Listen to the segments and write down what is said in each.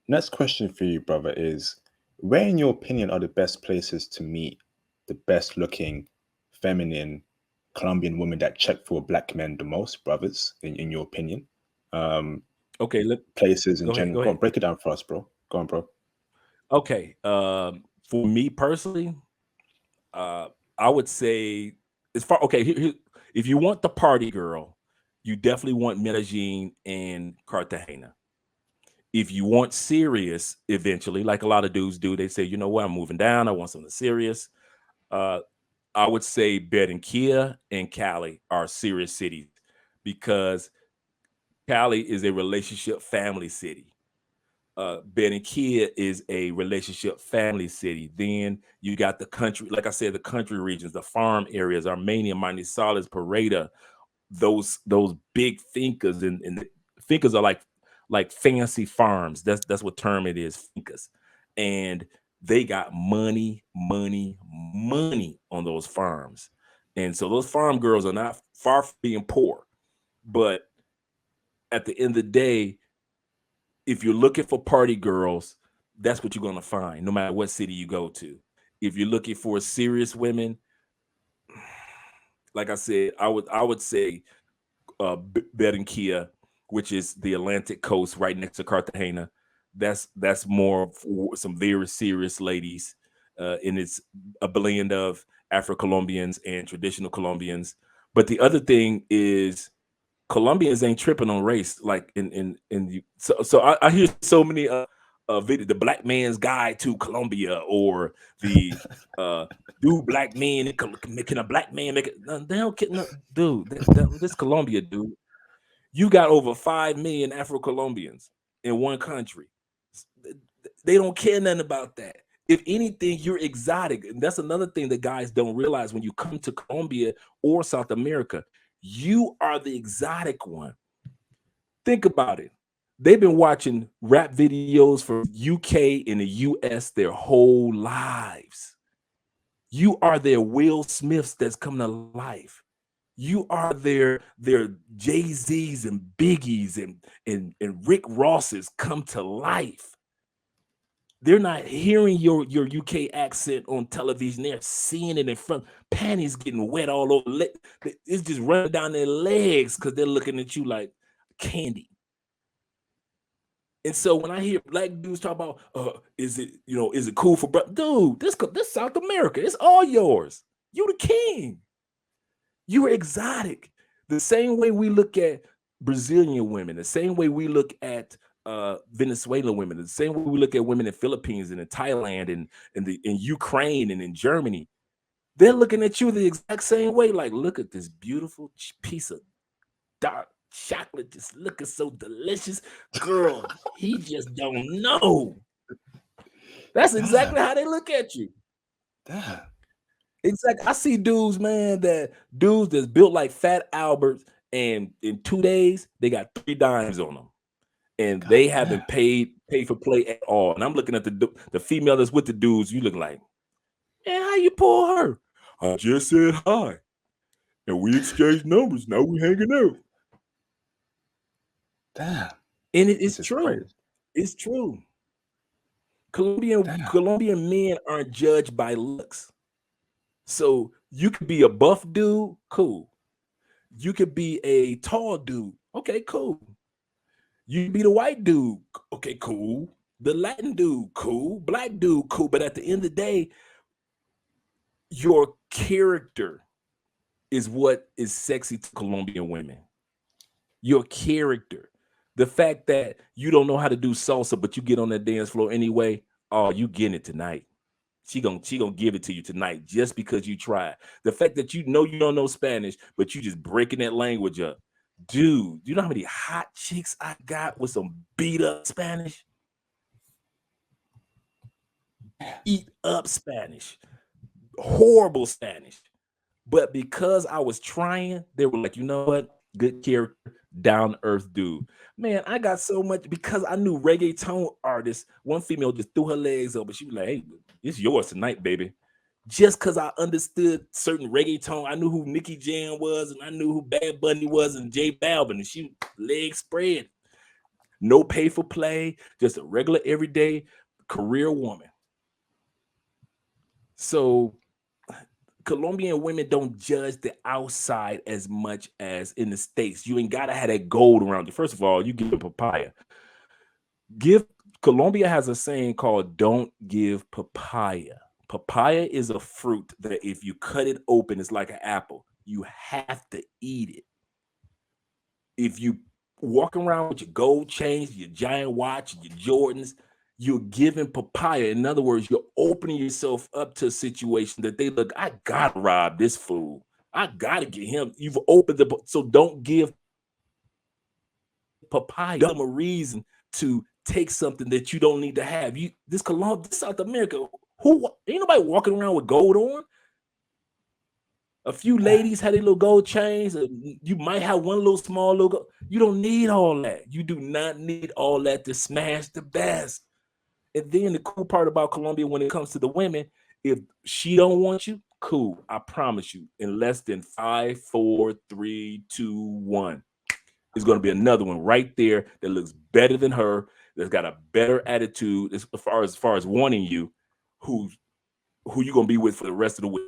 Next question for you, brother, is where, in your opinion, are the best places to meet the best looking, feminine Colombian women that check for black men the most, brothers, in your opinion? Um, Okay, Places in go ahead. general. Go Go on, ahead. break it down for us, bro. Go on, bro. Okay. For me personally, uh, I would say as far okay, if you want the party girl, you definitely want Medellin and Cartagena. If you want serious, eventually, like a lot of dudes do, they say, you know what, I'm moving down. I want something serious. Uh, I would say Barranquilla and Cali are serious cities because Cali is a relationship family city. Barranquilla is a relationship family city. Then you got the country, like I said, the country regions, the farm areas, Armenia, Manizales, Pareda, those big fincas, and the fincas are like fancy farms. That's what term it is, fincas, and they got money, money, money on those farms, and so those farm girls are not far from being poor, but at the end of the day, if you're looking for party girls, that's what you're gonna find, no matter what city you go to. If you're looking for serious women, like I said, I would say Barranquilla, which is the Atlantic coast right next to Cartagena. That's more for some very serious ladies, and it's a blend of Afro Colombians and traditional Colombians. But the other thing is Colombians ain't tripping on race like in you. So I hear so many video, the black man's guide to Colombia or the uh do black men can a black man make it? No, they don't no, dude. This Colombia, dude. You got over 5 million Afro Colombians in one country. They don't care nothing about that. If anything, you're exotic. And that's another thing that guys don't realize when you come to Colombia or South America. You are the exotic one. Think about it. They've been watching rap videos from UK and the US their whole lives. You are their Will Smiths that's coming to life. You are their Jay-Z's and Biggies and Rick Rosses come to life. They're not hearing your UK accent on television. They're seeing it in front. Panties getting wet all over. It's just running down their legs because they're looking at you like candy. And so when I hear black dudes talk about, is it cool for dude? This South America. It's all yours. You the king. You are exotic. The same way we look at Brazilian women, the same way we look at Venezuelan women, the same way we look at women in Philippines and in Thailand and in Ukraine and in Germany. They're looking at you the exact same way. Like, look at this beautiful piece of dark chocolate, just looking so delicious. Girl, he just don't know. That's exactly Damn, how they look at you. damn. Exactly. I see dudes that's built like Fat Alberts, and in 2 days they got 3 dimes on them, and God they damn. haven't paid for play at all. And I'm looking at the female that's with the dudes. You look like, man, how you pull her? I just said hi, and we exchanged numbers. Now we hanging out, Damn. and it's This is true. crazy. It's true. Colombian Damn. Colombian men aren't judged by looks. So you could be a buff dude, cool. You could be a tall dude, okay, cool. You could be the white dude, okay, cool. The Latin dude, cool. Black dude, cool. But at the end of the day, your character is what is sexy to Colombian women. Your character. The fact that you don't know how to do salsa, but you get on that dance floor anyway, oh, you getting it tonight. She gonna give it to you tonight just because you tried. The fact that you know you don't know Spanish, but you just breaking that language up. Dude, you know how many hot chicks I got with some beat up Spanish? Eat up Spanish. Horrible Spanish. But because I was trying, they were like, you know what? Good character, down to earth dude. Man, I got so much because I knew reggaeton artists. One female just threw her legs up, but she was like, hey, it's yours tonight, baby. Just because I understood certain reggaeton, I knew who Nicky Jam was, and I knew who Bad Bunny was, and J Balvin, and she legs spread. No pay for play, just a regular everyday career woman. So Colombian women don't judge the outside as much as in the States. You ain't gotta have that gold around you. First of all, you give a papaya. Give Colombia has a saying called "Don't give papaya." Papaya is a fruit that if you cut it open, it's like an apple. You have to eat it. If you walk around with your gold chains, your giant watch, your Jordans, you're giving papaya. In other words, you're opening yourself up to a situation that they look, I gotta rob this fool. I gotta get him. You've opened the so don't give papaya. Give them a reason to take something that you don't need to have. You this Colombia, this South America, who ain't nobody walking around with gold on. A few ladies had their little gold chains. You might have one little small logo. You don't need all that. You do not need all that to smash the best. And then the cool part about Colombia when it comes to the women, if she don't want you, cool. I promise you, in less than 5, 4, 3, 2, 1, is going to be another one right there that looks better than her, that's got a better attitude as far as wanting you, who you're going to be with for the rest of the week.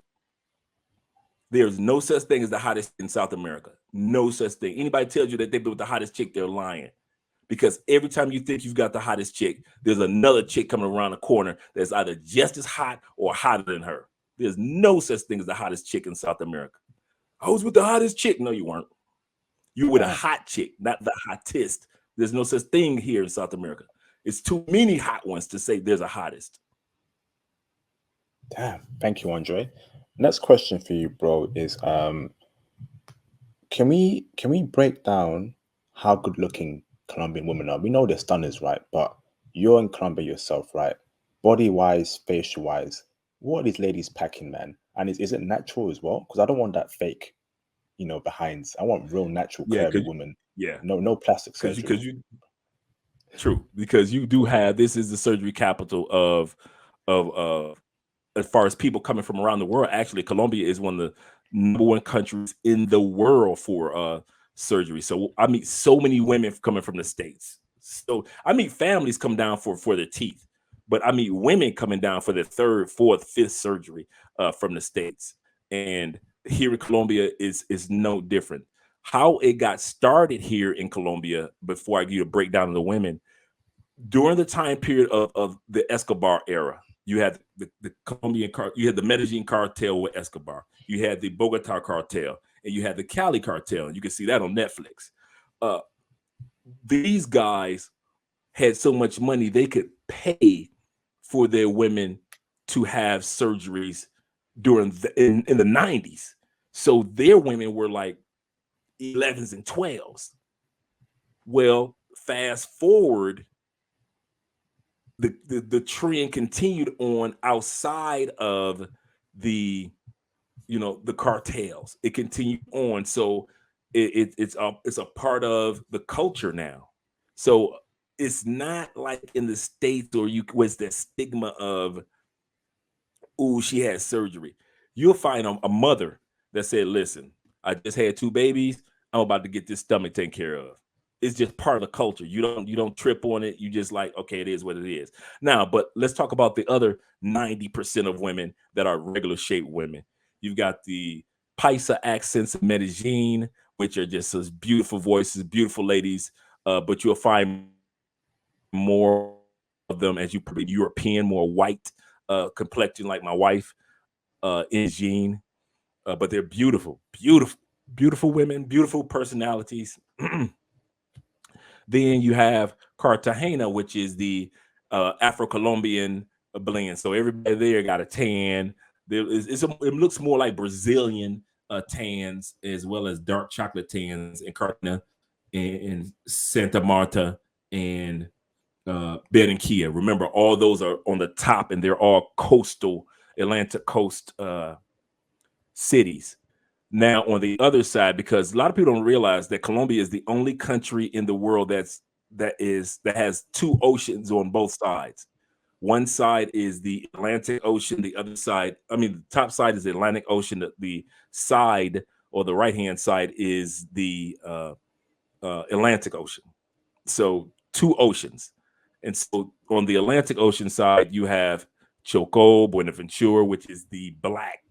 There's no such thing as the hottest in South America. No such thing. Anybody tells you that they've been with the hottest chick, they're lying. Because every time you think you've got the hottest chick, there's another chick coming around the corner that's either just as hot or hotter than her. There's no such thing as the hottest chick in South America. I was with the hottest chick. No, you weren't. You were with a hot chick, not the hottest. There's no such thing here in South America. It's too many hot ones to say there's a hottest. Damn. Thank you, Andre. Next question for you, bro, is can we break down how good looking Colombian women are? We know they're stunners, right? But you're in Colombia yourself, right? Body wise, facial wise, what are these ladies packing, man? And is it natural as well? Because I don't want that fake, behinds. I want real natural Yeah, curvy women. yeah, No plastic because surgery. true, because you do have, this is the surgery capital of as far as people coming from around the world. Actually, Colombia is one of the #1 countries in the world for surgery. So I meet so many women coming from the States. So I meet families come down for their teeth, but I meet women coming down for their 3rd, 4th, 5th surgery from the States. And here in Colombia is no different. How it got started here in Colombia, before I give you a breakdown of the women, during the time period of the Escobar era, you had the Colombian you had the Medellin cartel with Escobar, you had the Bogota cartel, and you had the Cali cartel. You can see that on Netflix. These guys had so much money they could pay for their women to have surgeries during in the 90s. So their women were like 11s and 12s. Well, fast forward, the trend continued on outside of the the cartels. It continued on, so it's a part of the culture now. So it's not like in the States, or you was that stigma of, oh, she had surgery. You'll find a mother that said, listen, I just had 2 babies, I'm about to get this stomach taken care of. It's just part of the culture. You don't trip on it. You just like, okay, it is what it is. Now, but let's talk about the other 90% of women that are regular shaped women. You've got the Paisa accents of Medellin, which are just those beautiful voices, beautiful ladies. But you'll find more of them as you probably European, more white complexion, like my wife, in Jean. But they're beautiful, beautiful, beautiful women, beautiful personalities. Then you have Cartagena, which is the Afro-Colombian blend. So everybody there got a tan. It looks more like Brazilian tans, as well as dark chocolate tans in Cartagena, and Santa Marta, and Barranquilla. Remember, all those are on the top, and they're all coastal Atlantic coast cities. Now, on the other side, because a lot of people don't realize that Colombia is the only country in the world that has 2 oceans on both sides. One side is the Atlantic Ocean. The other side, I mean, the top side is the Atlantic Ocean. The side, or the right hand side, is the Atlantic Ocean. So two oceans. And so on the Atlantic Ocean side, you have Choco, Buenaventura, which is the black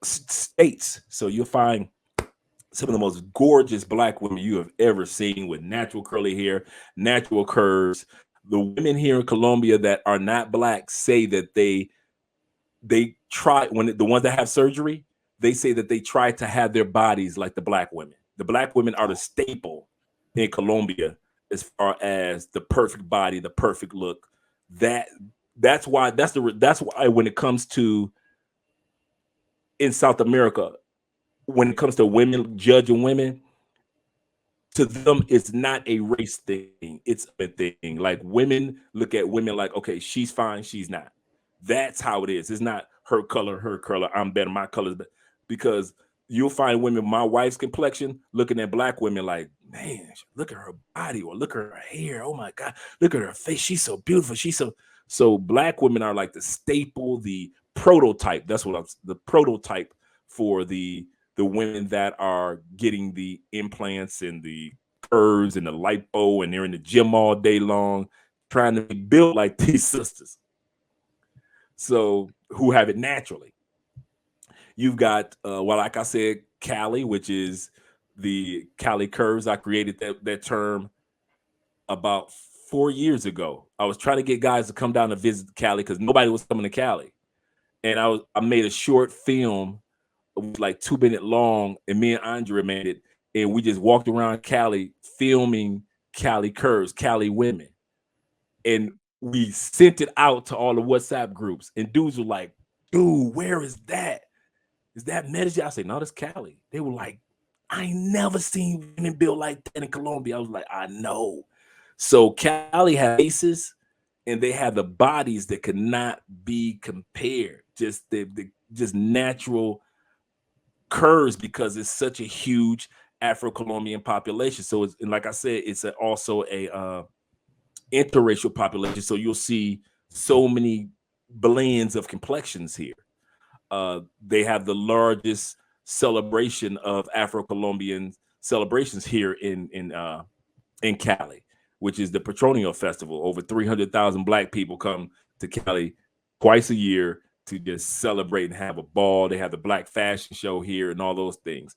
states. So you'll find some of the most gorgeous black women you have ever seen with natural curly hair, natural curves. The women here in Colombia that are not black say that they try, when the ones that have surgery, they say that they try to have their bodies like the black women. The black women are the staple in Colombia as far as the perfect body, the perfect look. That's why when it comes to in South America, when it comes to women judging women, to them it's not a race thing, it's a thing. Like, women look at women like, okay, she's fine, she's not. That's how it is. It's not her color, I'm better, my color's better. Because you'll find women my wife's complexion looking at black women like, man, look at her body, or look at her hair, oh my god, look at her face, she's so beautiful, so black women are like the staple, the prototype. That's what I'm the prototype for the women that are getting the implants and the curves and the lipo, and they're in the gym all day long trying to be built like these sisters, so who have it naturally. You've got well, like I said, Cali, which is the Cali curves. I created that term about 4 years ago. I was trying to get guys to come down to visit Cali because nobody was coming to Cali, and I made a short film, like 2 minute long, and me and Andre made it, and we just walked around Cali filming Cali curves, Cali women, and we sent it out to all the WhatsApp groups, and dudes were like, dude, where is that? Is that Medellin? I said, no, that's Cali. They were like, I ain't never seen women built like that in Colombia. I was like, I know. So Cali has faces, and they have the bodies that could not be compared. Just just natural curves, because it's such a huge Afro-Colombian population. So it's, and like I said, it's also a interracial population. So you'll see so many blends of complexions here. They have the largest celebration of Afro-Colombian celebrations here in Cali, which is the Petronio Festival. Over 300,000 Black people come to Cali twice a year to just celebrate and have a ball. They have the Black fashion show here and all those things.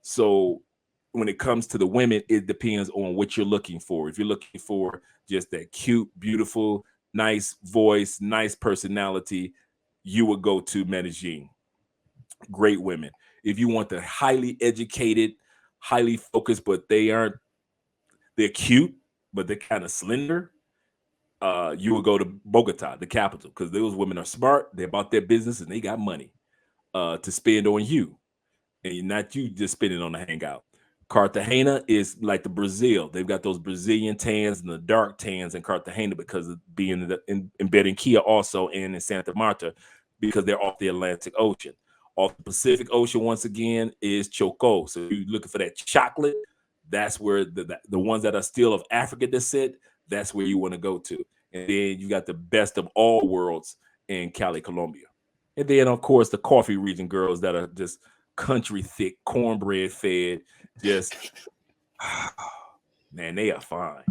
So when it comes to the women, it depends on what you're looking for. If you're looking for just that cute, beautiful, nice voice, nice personality, you would go to Medellin. Great women. If you want the highly educated, highly focused, but they're cute, but they're kind of slender, you would go to Bogota, the capital, because those women are smart, they're about their business, and they got money to spend on you, and not you just spending on the hangout. Cartagena is like the Brazil. They've got those Brazilian tans and the dark tans in Cartagena because of being in Barranquilla also, and in Santa Marta, because they're off the Atlantic Ocean. Off the Pacific Ocean, once again, is Choco. So you're looking for that chocolate. That's where the ones that are still of African descent, that's where you want to go to. And then you got the best of all worlds in Cali, Colombia. And then, of course, the coffee region girls that are just country thick, cornbread fed, just man, they are fine.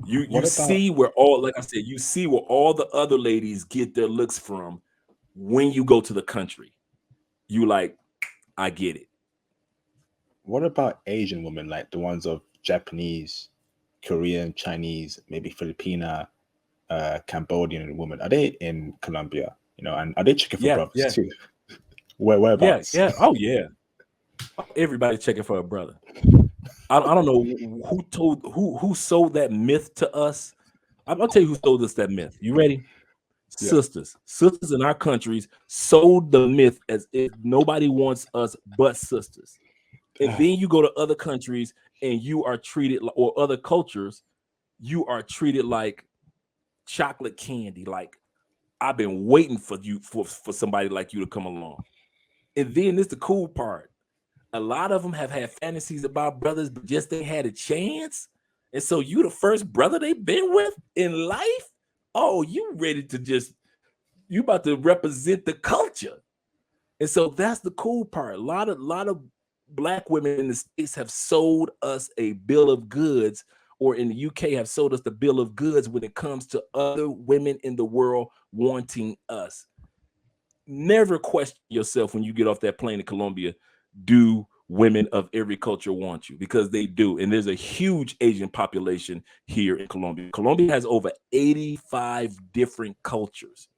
You see where all, like I said, you see where all the other ladies get their looks from when you go to the country. You like, I get it. What about Asian women, like the ones of Japanese, Korean, Chinese, maybe Filipina, Cambodian women? Are they in Colombia? You know, and are they checking for brothers too? Whereabouts? Yeah. Oh yeah. Everybody checking for a brother. I don't know who sold that myth to us. I'll tell you who sold us that myth. You ready? Yeah. Sisters in our countries sold the myth as if nobody wants us but sisters. And then you go to other countries and you are treated, or other cultures, you are treated like chocolate candy. Like, I've been waiting for you, for somebody like you to come along. And then this the cool part. A lot of them have had fantasies about brothers, but just they had a chance. And so you the first brother they've been with in life. Oh, you ready to just, you about to represent the culture. And so that's the cool part. A lot of Black women in the States have sold us a bill of goods or in the UK have sold us the bill of goods when it comes to other women in the world wanting us. Never question yourself when you get off that plane in Colombia. Do women of every culture want you? Because they do. And there's a huge Asian population here in Colombia. Colombia has over 85 different cultures.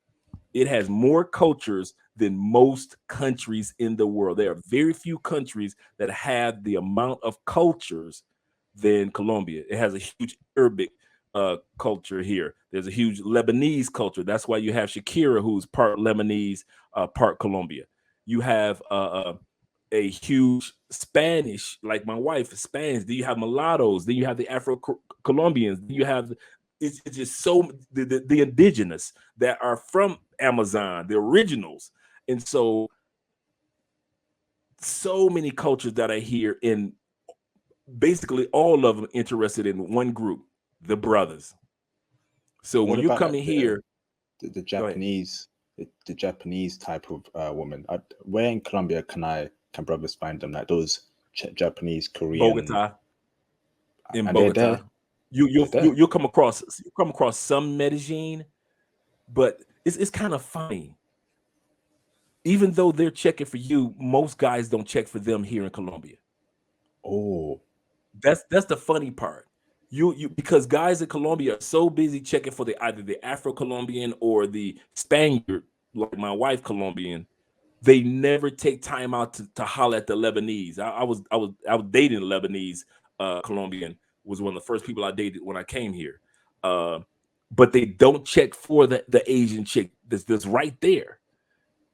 It has more cultures than most countries in the world. There are very few countries that have the amount of cultures than Colombia. It has a huge Arabic culture here. There's a huge Lebanese culture. That's why you have Shakira, who's part Lebanese, part Colombia. You have a huge Spanish, like my wife is Spanish. Then you have mulattoes. Then you have the Afro Colombians. Then you have it's just so the indigenous that are from Amazon, the originals, and so many cultures that are here, and basically all of them interested in one group, the brothers. So What when you about come in here, the go ahead. Japanese, the Japanese type of woman? Where in Colombia can brothers find them? Like those Japanese, Korean, Bogota, in and they're there. Bogota, you'll They're there. you'll come across some Medellin, but it's kind of funny. Even though they're checking for you, most guys don't check for them here in Colombia. Oh, That's the funny part. You because guys in Colombia are so busy checking for either the Afro Colombian or the Spaniard, like my wife Colombian, they never take time out to holler at the Lebanese. I was dating a Lebanese Colombian, was one of the first people I dated when I came here. But they don't check for the Asian chick that's right there.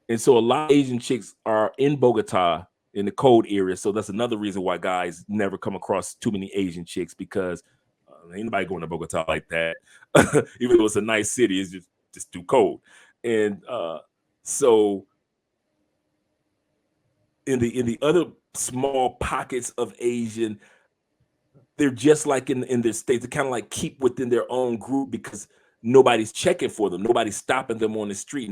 And so a lot of Asian chicks are in Bogota in the cold area. So that's another reason why guys never come across too many Asian chicks, because ain't nobody going to Bogota like that. Even though it's a nice city, it's just too cold. And so in the other small pockets of Asian, they're just like in their states. They kind of like keep within their own group because nobody's checking for them. Nobody's stopping them on the street.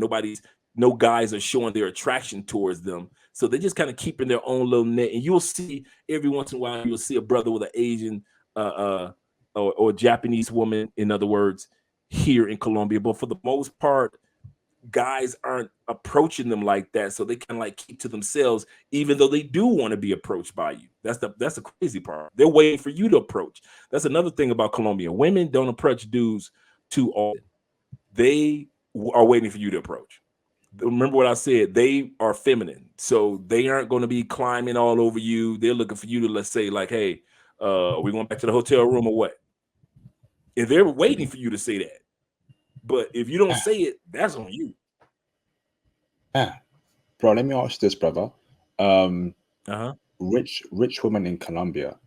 No guys are showing their attraction towards them. So they just kind of keep in their own little net. And you'll see every once in a while, you'll see a brother with an Asian or Japanese woman, in other words, here in Colombia. But for the most part, guys aren't approaching them like that. So they kind of like keep to themselves, even though they do want to be approached by you. That's the crazy part. They're waiting for you to approach. That's another thing about Colombia. Women don't approach dudes too often. They are waiting for you to approach. Remember what I said, they are feminine. So they aren't going to be climbing all over you. They're looking for you to, let's say, like, hey, are we going back to the hotel room or what? And they're waiting for you to say that. But if you don't say it, that's on you. Yeah. Bro, let me ask this, brother. Uh-huh. Rich women in Colombia,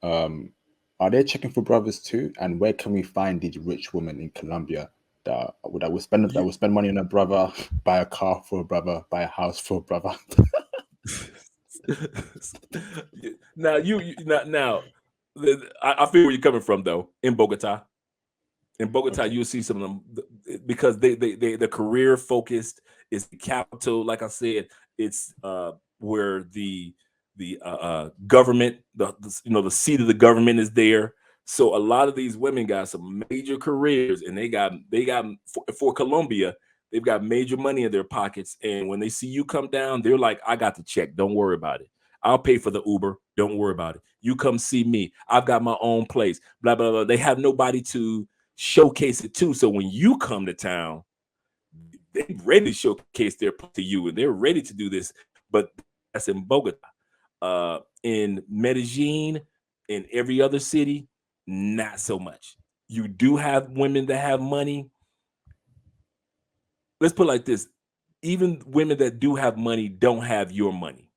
are they checking for brothers too? And where can we find these rich women in Colombia that will spend money on a brother, buy a car for a brother, buy a house for a brother? Now I feel where you're coming from though. In Bogota, Okay. you'll see some of them because the career focused is the capital. Like I said, it's where the government, the seat of the government is there. So a lot of these women got some major careers, and they got for Colombia, they've got major money in their pockets. And when they see you come down, they're like, I got the check. Don't worry about it. I'll pay for the Uber. Don't worry about it. You come see me. I've got my own place. Blah, blah, blah. They have nobody to showcase it to. So when you come to town, they're ready to showcase their to you, and they're ready to do this. But that's in Bogota. In Medellin, in every other city, not so much. You do have women that have money. Let's put it like this. Even women that do have money don't have your money.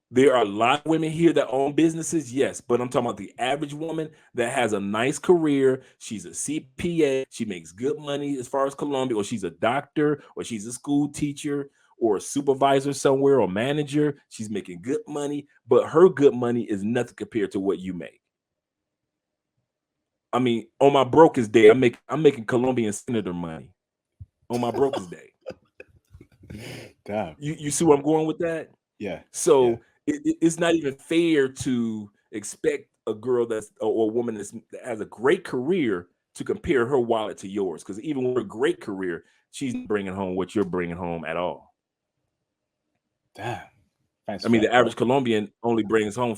There are a lot of women here that own businesses, yes, but I'm talking about the average woman that has a nice career. She's a CPA. She makes good money as far as Colombia, or she's a doctor, or she's a school teacher, or a supervisor somewhere, or manager. She's making good money, but her good money is nothing compared to what you make. I mean, on my brokest day, I'm making Colombian senator money on my brokest day. Damn. You see where I'm going with that? Yeah. So it's not even fair to expect a girl or a woman that has a great career to compare her wallet to yours, because even with a great career, she's bringing home what you're bringing home at all. Damn. Thanks I for mean, that, the average bro. Colombian only brings home